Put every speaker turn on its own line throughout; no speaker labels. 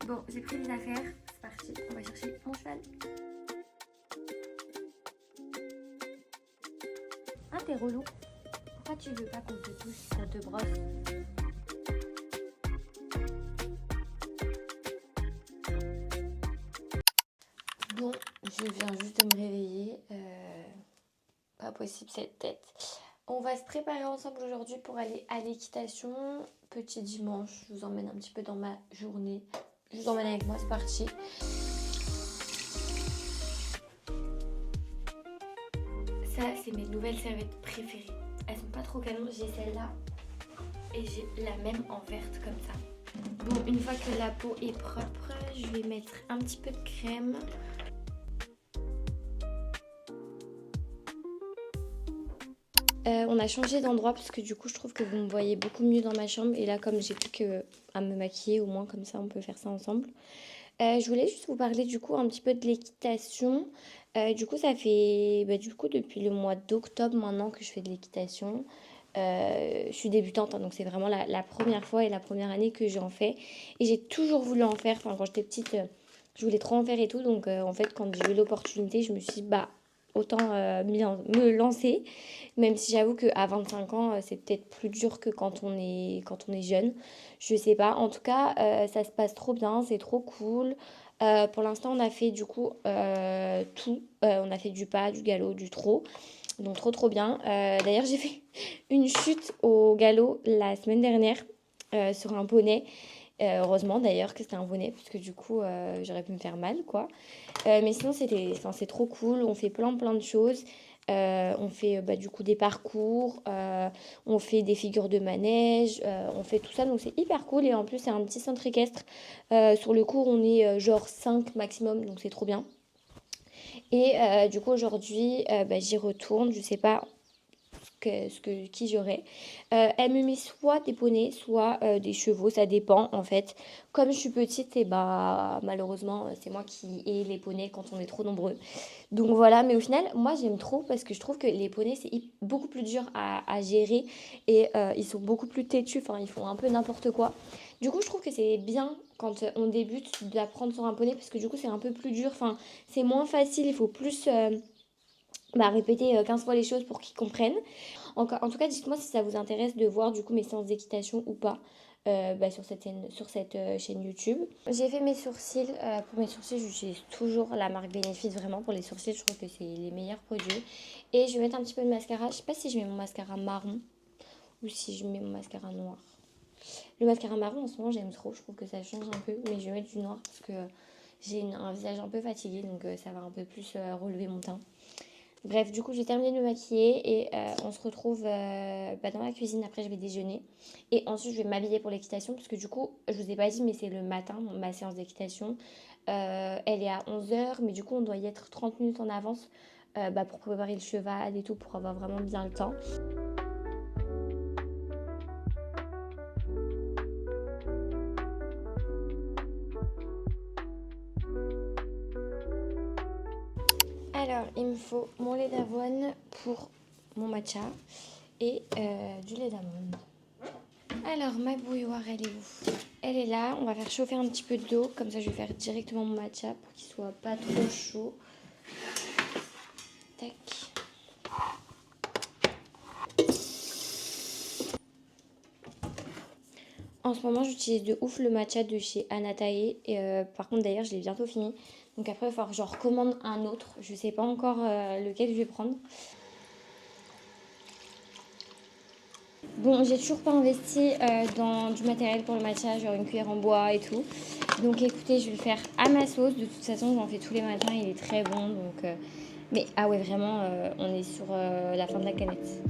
Bon, j'ai pris les affaires, c'est parti, on va chercher mon cheval. Ah, t'es relou. Pourquoi tu veux pas qu'on te touche, ça te brosse? Bon, je viens juste de me réveiller. Pas possible cette tête. On va se préparer ensemble aujourd'hui pour aller à l'équitation. Petit dimanche, je vous emmène un petit peu dans ma journée. Je vous emmène avec moi, c'est parti. Ça, c'est mes nouvelles serviettes préférées. Elles sont pas trop canon, j'ai celle-là et j'ai la même en verte comme ça. Bon, une fois que la peau est propre, je vais mettre un petit peu de crème. On a changé d'endroit parce que du coup je trouve que vous me voyez beaucoup mieux dans ma chambre. Et là comme j'ai plus qu'à me maquiller, au moins comme ça on peut faire ça ensemble. Je voulais juste vous parler du coup un petit peu de l'équitation. Du coup ça fait depuis le mois d'octobre maintenant que je fais de l'équitation. Je suis débutante hein, donc c'est vraiment la première fois et la première année que j'en fais. Et j'ai toujours voulu en faire, enfin quand j'étais petite je voulais trop en faire et tout. Donc en fait quand j'ai eu l'opportunité je me suis dit bah autant me lancer. Même si j'avoue qu'à 25 ans, c'est peut-être plus dur que quand on est jeune. Je sais pas. En tout cas, ça se passe trop bien, c'est trop cool. Pour l'instant, on a fait du coup tout. On a fait du pas, du galop, du trot. Donc trop trop bien. D'ailleurs, j'ai fait une chute au galop la semaine dernière sur un poney. Heureusement d'ailleurs que c'était un poney, puisque du coup j'aurais pu me faire mal quoi. Mais sinon c'est trop cool, on fait plein de choses. On fait du coup des parcours, on fait des figures de manège, on fait tout ça donc c'est hyper cool et en plus c'est un petit centre équestre. Sur le cours on est genre 5 maximum donc c'est trop bien. Et du coup aujourd'hui j'y retourne, je sais pas qui j'aurai. Elle me met soit des poneys, soit des chevaux, ça dépend en fait. Comme je suis petite, et bah malheureusement c'est moi qui ai les poneys quand on est trop nombreux. Donc voilà, mais au final, moi j'aime trop parce que je trouve que les poneys c'est beaucoup plus dur à gérer et ils sont beaucoup plus têtus, enfin ils font un peu n'importe quoi. Du coup, je trouve que c'est bien quand on débute d'apprendre sur un poney parce que du coup c'est un peu plus dur, enfin c'est moins facile, il faut plus répéter 15 fois les choses pour qu'ils comprennent. En tout cas, dites-moi si ça vous intéresse de voir du coup mes séances d'équitation ou pas sur cette chaîne YouTube. J'ai fait mes sourcils. Pour mes sourcils, j'utilise toujours la marque Benefit vraiment pour les sourcils. Je trouve que c'est les meilleurs produits. Et je vais mettre un petit peu de mascara. Je sais pas si je mets mon mascara marron ou si je mets mon mascara noir. Le mascara marron en ce moment j'aime trop. Je trouve que ça change un peu. Mais je vais mettre du noir parce que j'ai un visage un peu fatigué. Donc ça va un peu plus relever mon teint. Bref, du coup, j'ai terminé de me maquiller et on se retrouve dans la cuisine. Après, je vais déjeuner. Et ensuite, je vais m'habiller pour l'équitation parce que du coup, je vous ai pas dit, mais c'est le matin, ma séance d'équitation. Elle est à 11 h, mais du coup, on doit y être 30 minutes en avance pour préparer le cheval et tout, pour avoir vraiment bien le temps. Alors, il me faut mon lait d'avoine pour mon matcha et du lait d'amande. Alors, ma bouilloire, elle est où? Elle est là. On va faire chauffer un petit peu d'eau. Comme ça, je vais faire directement mon matcha pour qu'il soit pas trop chaud. Tac. En ce moment, j'utilise de ouf le matcha de chez Anatae. Et par contre, d'ailleurs, je l'ai bientôt fini. Donc après, il va falloir que je recommande un autre. Je sais pas encore lequel je vais prendre. Bon, j'ai toujours pas investi dans du matériel pour le matcha, genre une cuillère en bois et tout. Donc écoutez, je vais le faire à ma sauce. De toute façon, j'en fais tous les matins, il est très bon. Mais ah ouais, vraiment, on est sur la fin de la canette.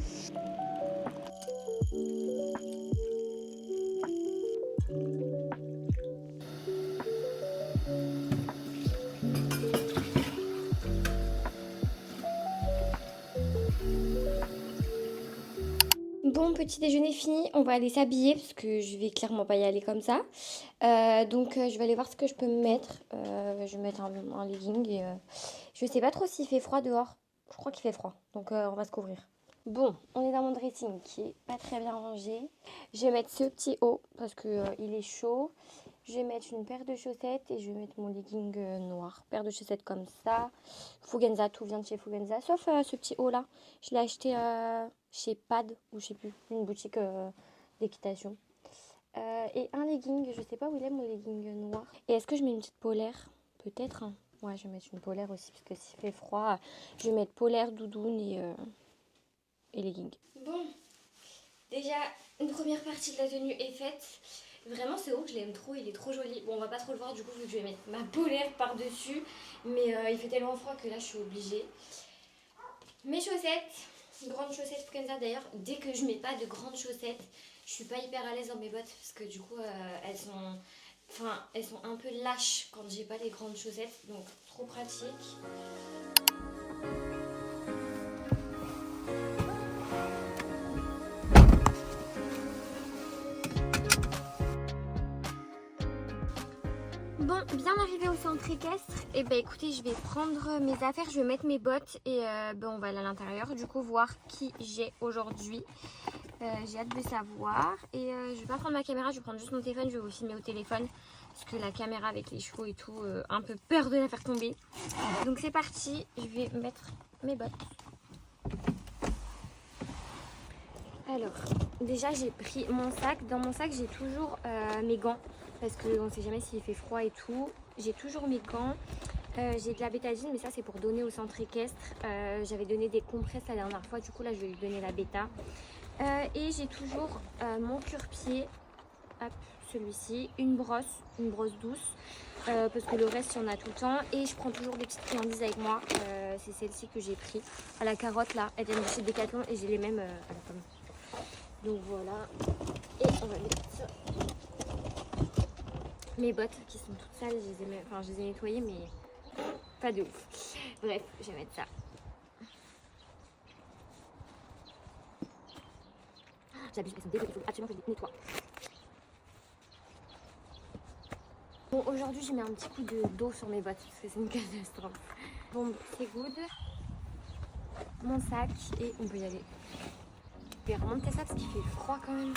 Bon, petit déjeuner fini, on va aller s'habiller parce que je vais clairement pas y aller comme ça. Je vais aller voir ce que je peux me mettre. Je vais mettre un legging et je sais pas trop s'il fait froid dehors. Je crois qu'il fait froid, donc on va se couvrir. Bon, on est dans mon dressing qui est pas très bien rangé. Je vais mettre ce petit haut parce que il est chaud. Je vais mettre une paire de chaussettes et je vais mettre mon legging noir. Paire de chaussettes comme ça. Fugenza, tout vient de chez Fugenza. Sauf ce petit haut là. Je l'ai acheté chez Pad ou je sais plus. Une boutique d'équitation. Et un legging. Je sais pas où il est mon legging noir. Et est-ce que je mets une petite polaire? Peut-être. Hein. Ouais, je vais mettre une polaire aussi parce que s'il fait froid, je vais mettre polaire, doudoune et legging. Bon, déjà, une première partie de la tenue est faite. Vraiment, ce haut, je l'aime trop, il est trop joli. Bon, on va pas trop le voir du coup, vu que je vais mettre ma polaire par-dessus. Mais il fait tellement froid que là, je suis obligée. Mes chaussettes, grandes chaussettes Fugenza d'ailleurs. Dès que je mets pas de grandes chaussettes, je suis pas hyper à l'aise dans mes bottes. Parce que du coup, elles sont un peu lâches quand j'ai pas les grandes chaussettes. Donc, trop pratique. Bon, bien arrivé au centre équestre, et ben écoutez, je vais prendre mes affaires, je vais mettre mes bottes et on va aller à l'intérieur, du coup voir qui j'ai aujourd'hui. J'ai hâte de savoir et je vais pas prendre ma caméra, je vais prendre juste mon téléphone, je vais vous filmer au téléphone parce que la caméra avec les chevaux et tout, un peu peur de la faire tomber. Donc c'est parti, je vais mettre mes bottes. Alors, déjà j'ai pris mon sac, dans mon sac j'ai toujours mes gants. Parce qu'on ne sait jamais s'il fait froid et tout. J'ai toujours mes gants. J'ai de la bétadine, mais ça c'est pour donner au centre équestre. J'avais donné des compresses la dernière fois, du coup là je vais lui donner la bêta. Et j'ai toujours mon cure-pied, hop, celui-ci, une brosse douce. Parce que le reste il y en a tout le temps. Et je prends toujours des petites friandises avec moi. C'est celle-ci que j'ai pris à la carotte là. Elle vient de chez Decathlon et j'ai les mêmes à la pomme. Donc voilà. Et on va mettre ça. Mes bottes qui sont toutes sales, je les ai nettoyées mais pas de ouf. Bref, je vais mettre ça. J'abuse, elles sont dégueu, il faut absolument que je les nettoie. Bon, aujourd'hui je mets un petit coup d'eau sur mes bottes parce que c'est une catastrophe. Bon, c'est good. Mon sac et on peut y aller. Je vais remonter ça parce qu'il fait froid quand même.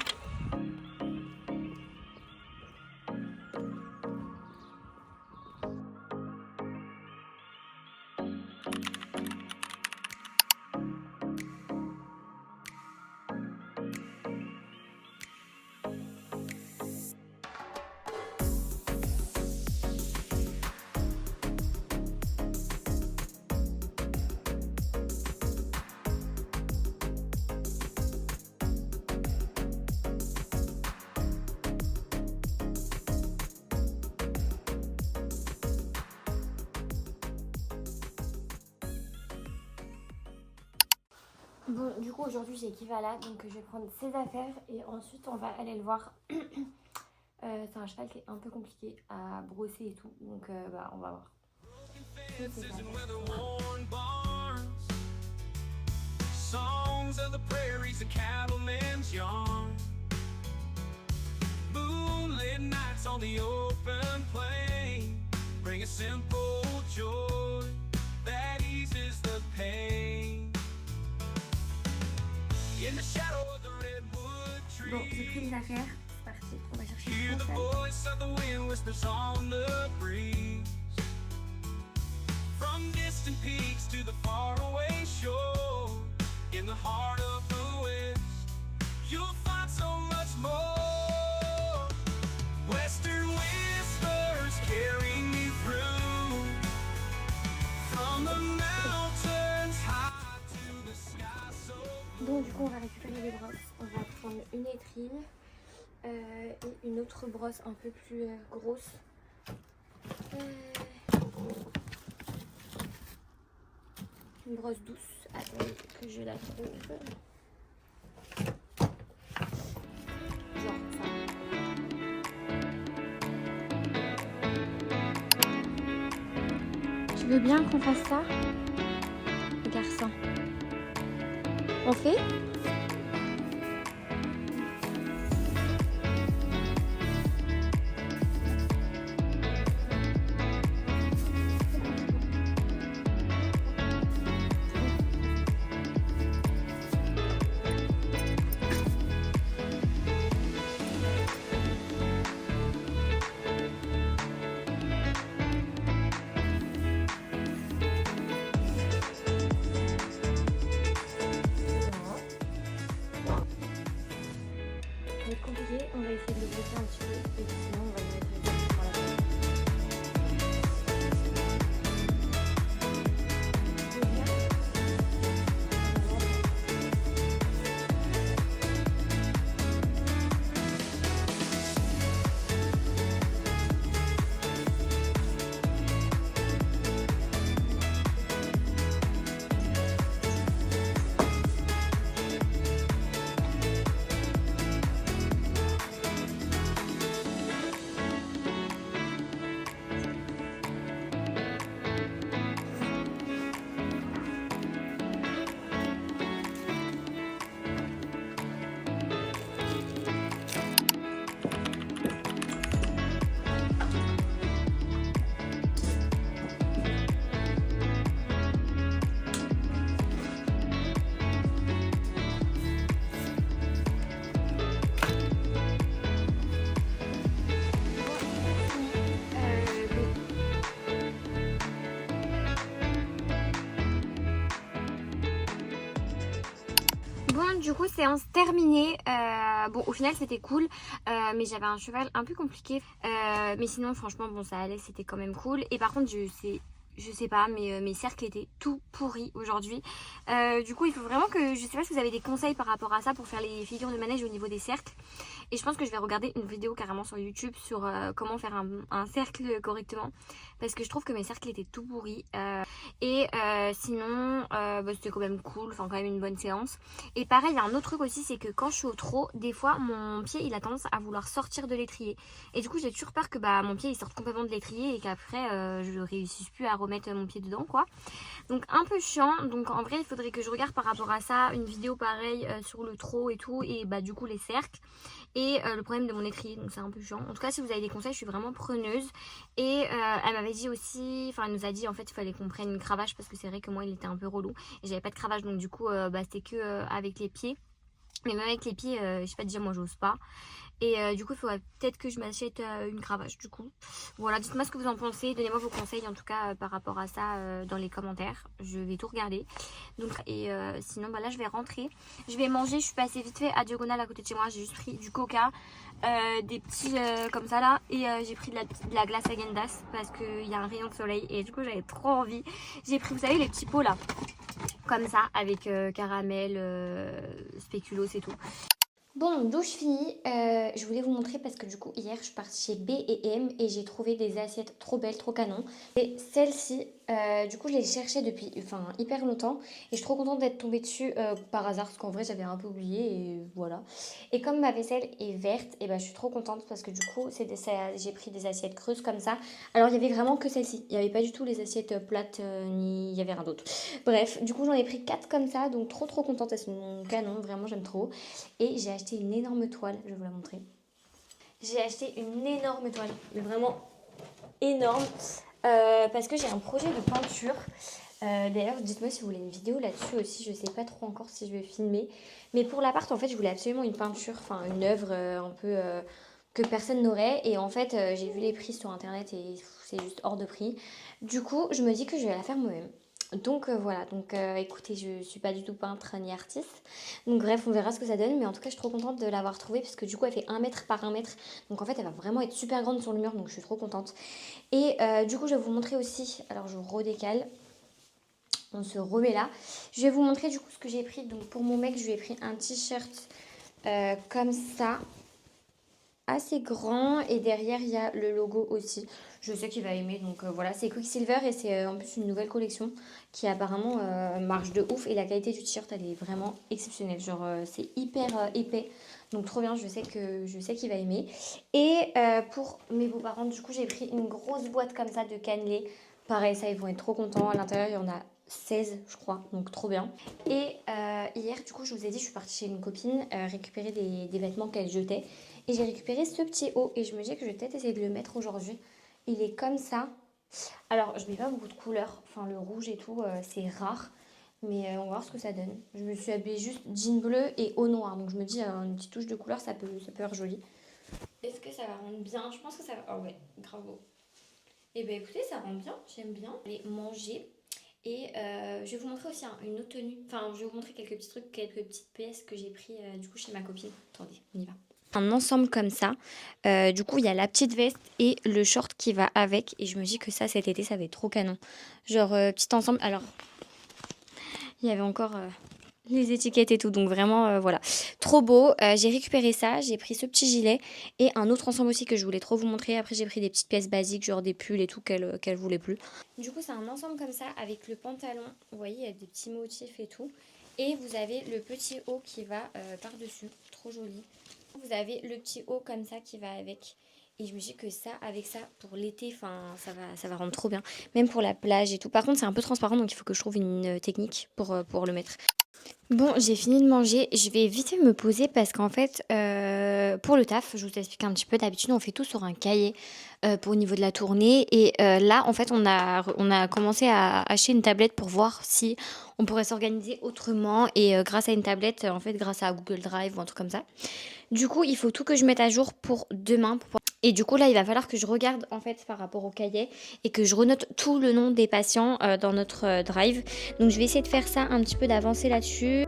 Bon, du coup aujourd'hui j'ai Kivala, donc je vais prendre ses affaires et ensuite on va aller le voir. C'est un cheval qui est un peu compliqué à brosser et tout, donc on va voir. Songs of the prairies and cattlemen's yarn. Moonlit nights on the open plain bring a simple joy that eases the pain. In the shadow of the redwood tree. Bon, j'ai pris les affaires, c'est parti, on va chercher
Hear the voice of the wind whispers on the breeze. From distant peaks to the faraway shore, in the heart of the west, you'll find so much more. Western whispers carry me through, from the mountains high to the sky so.
Donc du coup on va récupérer les brosses, on va prendre une étrille et une autre brosse un peu plus grosse. Une brosse douce, attendez que je la trouve. Genre ça. Tu veux bien qu'on fasse ça, garçon? On fait? du coup séance terminée. Bon au final c'était cool, mais j'avais un cheval un peu compliqué. Mais sinon franchement bon ça allait, c'était quand même cool. Et par contre je sais pas, mais mes cercles étaient tout pourris aujourd'hui. Du coup il faut vraiment que, je sais pas si vous avez des conseils par rapport à ça pour faire les figures de manège au niveau des cercles. Et je pense que je vais regarder une vidéo carrément sur YouTube sur comment faire un cercle correctement. Parce que je trouve que mes cercles étaient tout pourris. Sinon, bah, c'était quand même cool, enfin quand même une bonne séance. Et pareil, il y a un autre truc aussi, c'est que quand je suis au trot, des fois mon pied il a tendance à vouloir sortir de l'étrier. Et du coup j'ai toujours peur que bah, mon pied il sorte complètement de l'étrier et qu'après je réussisse plus à remettre mon pied dedans quoi. Donc un peu chiant, donc en vrai il faudrait que je regarde par rapport à ça une vidéo pareille sur le trot et tout. Et bah du coup les cercles. Et le problème de mon étrier, donc c'est un peu chiant. En tout cas si vous avez des conseils je suis vraiment preneuse. Et elle m'avait dit aussi, enfin elle nous a dit en fait il fallait qu'on prenne une cravache parce que c'est vrai que moi il était un peu relou et j'avais pas de cravache, donc du coup bah, c'était que avec les pieds. Mais même avec les pieds, je sais pas dire, moi j'ose pas. Et du coup il faudrait peut-être que je m'achète une cravache du coup. Voilà, dites-moi ce que vous en pensez, donnez-moi vos conseils en tout cas par rapport à ça dans les commentaires. Je vais tout regarder. Donc sinon bah là je vais rentrer. Je vais manger, je suis passée vite fait à Diagonale à côté de chez moi. J'ai juste pris du coca, des petits comme ça là. Et j'ai pris de la glace à Häagen-Dazs parce qu'il y a un rayon de soleil. Et du coup j'avais trop envie. J'ai pris, vous savez, les petits pots là. Comme ça, avec caramel, spéculoos et tout. Bon, douche finie, je voulais vous montrer parce que du coup hier je suis partie chez B&M et j'ai trouvé des assiettes trop belles, trop canon. Et celle-ci, du coup je les cherchais depuis hyper longtemps et je suis trop contente d'être tombée dessus par hasard parce qu'en vrai j'avais un peu oublié et voilà. Et comme ma vaisselle est verte, et ben je suis trop contente parce que du coup j'ai pris des assiettes creuses comme ça. Alors il y avait vraiment que celle-ci, il n'y avait pas du tout les assiettes plates ni il y avait rien d'autre. Bref, du coup j'en ai pris 4 comme ça, donc trop contente, elles sont canon, vraiment j'aime trop. Et j'ai acheté une énorme toile, je vais vous la montrer. J'ai acheté une énorme toile, mais vraiment énorme, parce que j'ai un projet de peinture. D'ailleurs, dites-moi si vous voulez une vidéo là-dessus aussi, je sais pas trop encore si je vais filmer. Mais pour l'appart, en fait, je voulais absolument une peinture, enfin une œuvre un peu que personne n'aurait. Et en fait, j'ai vu les prix sur internet et c'est juste hors de prix. Du coup, je me dis que je vais la faire moi-même. Donc voilà, donc écoutez, je suis pas du tout peintre ni artiste. Donc bref, on verra ce que ça donne. Mais en tout cas, je suis trop contente de l'avoir trouvée parce que du coup, elle fait 1 mètre par 1 mètre. Donc en fait, elle va vraiment être super grande sur le mur. Donc je suis trop contente. Et du coup, je vais vous montrer aussi. Alors je redécale. On se remet là. Je vais vous montrer du coup ce que j'ai pris. Donc pour mon mec, je lui ai pris un t-shirt comme ça. Assez grand et derrière il y a le logo aussi. Je sais qu'il va aimer, donc voilà, c'est Quicksilver et c'est en plus une nouvelle collection qui apparemment marche de ouf et la qualité du t-shirt elle est vraiment exceptionnelle, genre c'est hyper épais, donc trop bien, je sais qu'il va aimer. Et pour mes beaux-parents du coup j'ai pris une grosse boîte comme ça de cannelés, pareil ça ils vont être trop contents, à l'intérieur il y en a 16 je crois, donc trop bien. Et hier du coup je vous ai dit je suis partie chez une copine récupérer des vêtements qu'elle jetait. Et j'ai récupéré ce petit haut et je me dis que je vais peut-être essayer de le mettre aujourd'hui. Il est comme ça. Alors, je mets pas beaucoup de couleurs. Enfin, le rouge et tout, c'est rare. Mais on va voir ce que ça donne. Je me suis habillée juste jean bleu et haut noir. Donc je me dis, une petite touche de couleur, ça peut être joli. Est-ce que ça va rendre bien? Je pense que ça va... Oh ouais, grave beau. Et ben écoutez, ça rend bien. J'aime bien. Allez, manger. Et je vais vous montrer aussi une autre tenue. Enfin, je vais vous montrer quelques petits trucs, quelques petites pièces que j'ai pris du coup chez ma copine. Attendez, on y va. Un ensemble comme ça. Du coup, il y a la petite veste et le short qui va avec. Et je me dis que ça, cet été, ça va être trop canon. Genre, petit ensemble. Alors, il y avait encore les étiquettes et tout. Donc, vraiment, voilà. Trop beau. J'ai récupéré ça. J'ai pris ce petit gilet. Et un autre ensemble aussi que je voulais trop vous montrer. Après, j'ai pris des petites pièces basiques, genre des pulls et tout qu'elle voulait plus. Du coup, c'est un ensemble comme ça avec le pantalon. Vous voyez, il y a des petits motifs et tout. Et vous avez le petit haut qui va par-dessus. Trop joli. Vous avez le petit haut comme ça qui va avec. Et je me dis que ça, avec ça, pour l'été, ça va rendre trop bien. Même pour la plage et tout. Par contre, c'est un peu transparent, donc il faut que je trouve une technique pour le mettre. Bon, j'ai fini de manger. Je vais vite me poser parce qu'en fait, pour le taf, je vous explique un petit peu. D'habitude, on fait tout sur un cahier pour au niveau de la tournée. Et là, en fait, on a commencé à acheter une tablette pour voir si on pourrait s'organiser autrement. Et grâce à une tablette, en fait, grâce à Google Drive ou un truc comme ça. Du coup, il faut tout que je mette à jour pour demain. Et du coup, là, il va falloir que je regarde en fait par rapport au cahier et que je renote tout le nom des patients dans notre drive. Donc, je vais essayer de faire ça un petit peu, d'avancer là-dessus.